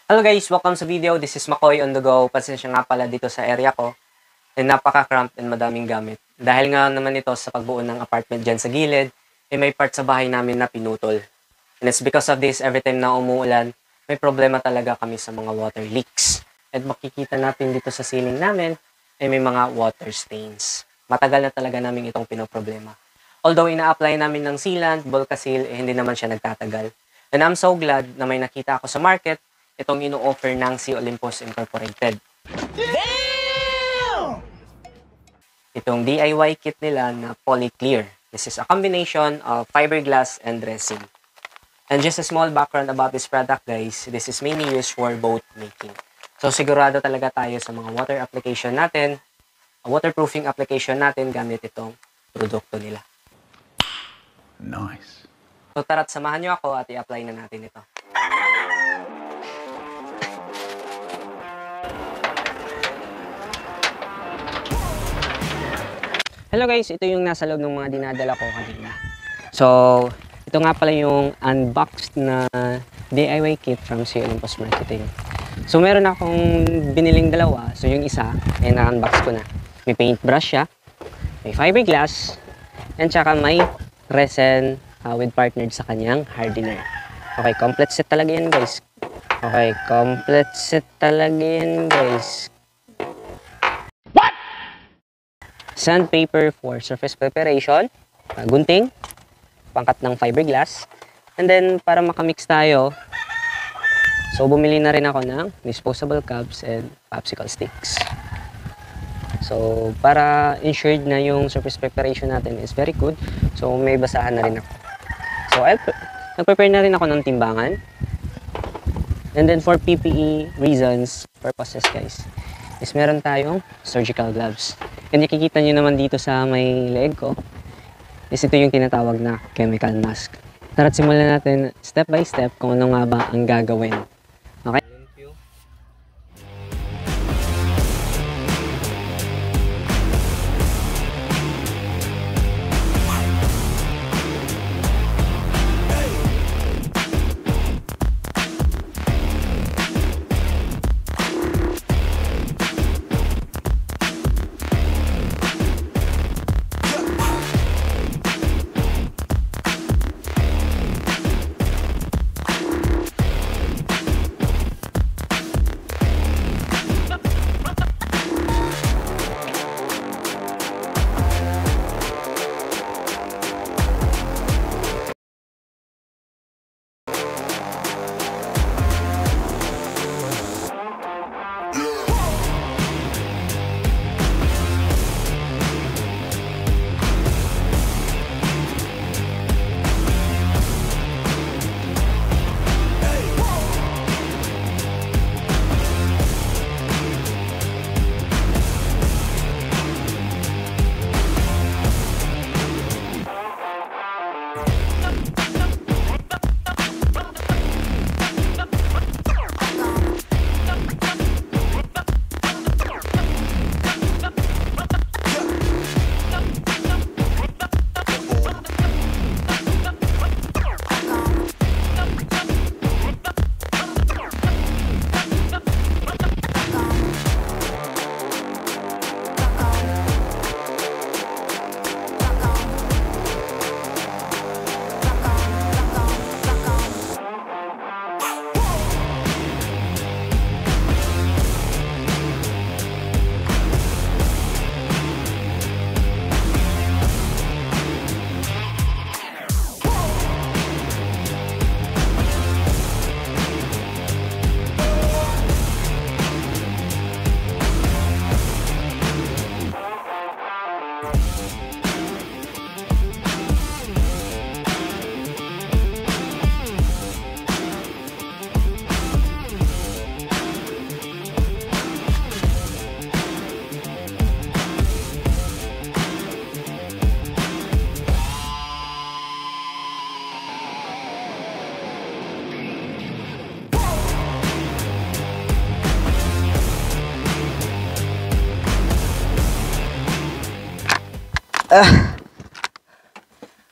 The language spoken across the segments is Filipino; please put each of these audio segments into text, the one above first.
Hello guys, welcome sa video. This is Makoy on the go. Pasensya nga pala dito sa area ko. And napaka-cramped and madaming gamit. Dahil nga naman ito sa pagbuo ng apartment dyan sa gilid, may part sa bahay namin na pinutol. And it's because of this, every time na umuulan, may problema talaga kami sa mga water leaks. And makikita natin dito sa ceiling namin, may mga water stains. Matagal na talaga namin itong pinoproblema. Although ina-apply namin ng sealant, Volcasil, hindi naman siya nagtatagal. And I'm so glad na may nakita ako sa market itong ino-offer ng Sea Olympus Incorporated. Damn! Itong DIY kit nila na Polyclear. This is a combination of fiberglass and resin. And just a small background about this product guys, this is mainly used for boat making. So sigurado talaga tayo sa mga water application natin, waterproofing application natin gamit itong produkto nila. Nice. So tara't samahan nyo ako at i-apply na natin ito. Hello guys, ito yung nasa loob ng mga dinadala ko kanina. So, ito nga pala yung unboxed na DIY kit from Sea Olympus Marketing. So, meron akong biniling dalawa. So, yung isa, ay na-unbox ko na. May paintbrush siya, may fiberglass, and tsaka may resin with partnered sa kanyang hardener. Okay, complete set talaga yan guys. Okay, complete set talaga yan guys. Sandpaper for surface preparation, gunting, pangkat ng fiberglass, and then para makamix tayo, so bumili na rin ako ng disposable cups and popsicle sticks. So para ensured na yung surface preparation natin is very good, so may basahan na rin ako. So nag-prepare na rin ako ng timbangan, and then for PPE reasons, purposes guys, is meron tayong surgical gloves. And nakikita nyo naman dito sa may leg ko, is ito yung tinatawag na chemical mask. Tara't simulan natin step by step kung ano nga ba ang gagawin. Okay?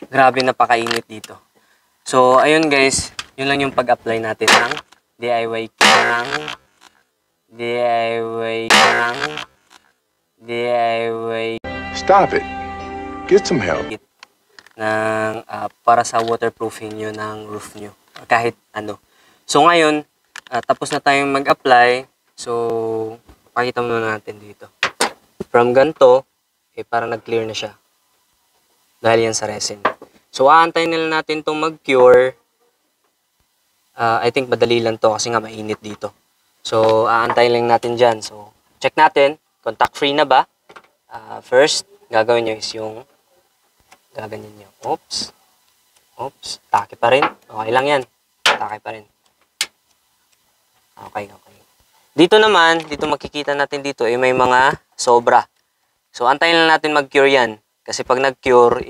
Grabe napakainit dito. So, ayun guys, yun lang yung pag-apply natin ng DIY kit ng DIY Stop it. Get some help. kit ng para sa waterproofing nyo ng roof nyo. Kahit ano. So ngayon, tapos na tayong mag-apply. So, pakita muna natin dito. From ganito, parang nag-clear na siya. Dahil yan sa resin. So, aantayin nila natin itong mag-cure. I think madali lang to kasi nga mainit dito. So, aantayin lang natin dyan. So, check natin. Contact free na ba? First, gagawin nyo is yung gaganyan nyo. Oops. Oops. Take pa rin. Okay lang yan. Take pa rin. Okay. Dito naman, dito makikita natin dito, may mga sobra. So, antayin lang natin mag-cure yan. Kasi pag nag-cure,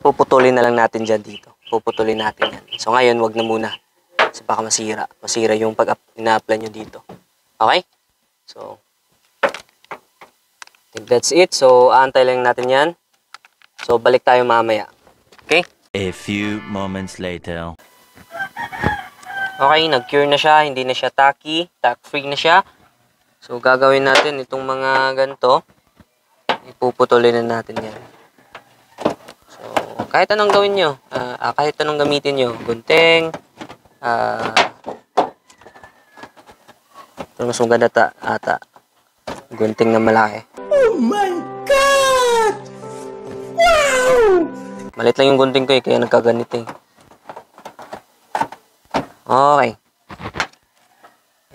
puputulin na lang natin dyan dito. Puputulin natin yan. So, ngayon, wag na muna. Kasi baka masira. Masira yung pag ina-apply nyo dito. Okay? So, I think that's it. So, aantay lang natin yan. So, balik tayo mamaya. Okay? A few moments later. Okay, nag-cure na siya. Hindi na siya tacky. Tack-free na siya. So, gagawin natin itong mga ganito. Ipuputulin na natin yan. So, kahit anong gawin nyo. Kahit anong gamitin nyo. Gunting. Ito mas maganda ata. Gunting na malaki. Oh my God! Wow! Malit lang yung gunting ko kaya nagkaganito Okay.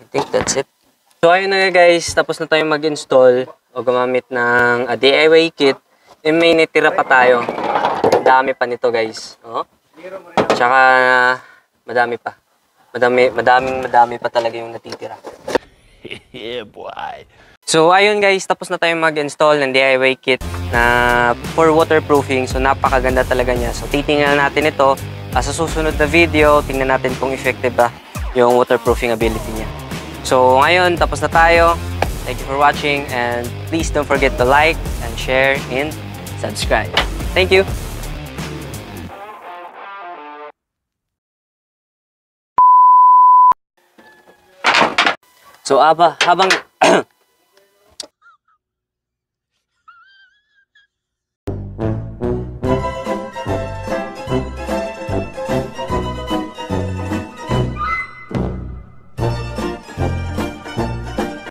I think that's it. So, ayun na guys. Tapos na tayong mag-install o gumamit ng DIY kit. May natira pa tayo. Dami pa nito guys. Tsaka, madami pa. Madami pa talaga yung natitira. Yeah, boy. So, ayun guys. Tapos na tayong mag-install ng DIY kit na for waterproofing. So, napakaganda talaga niya. So, titingnan natin ito. Sa susunod na video, tingnan natin kung effective ba yung waterproofing ability niya. So, ngayon, tapos na tayo. Thank you for watching and please don't forget to like and share and subscribe. Thank you! So, habang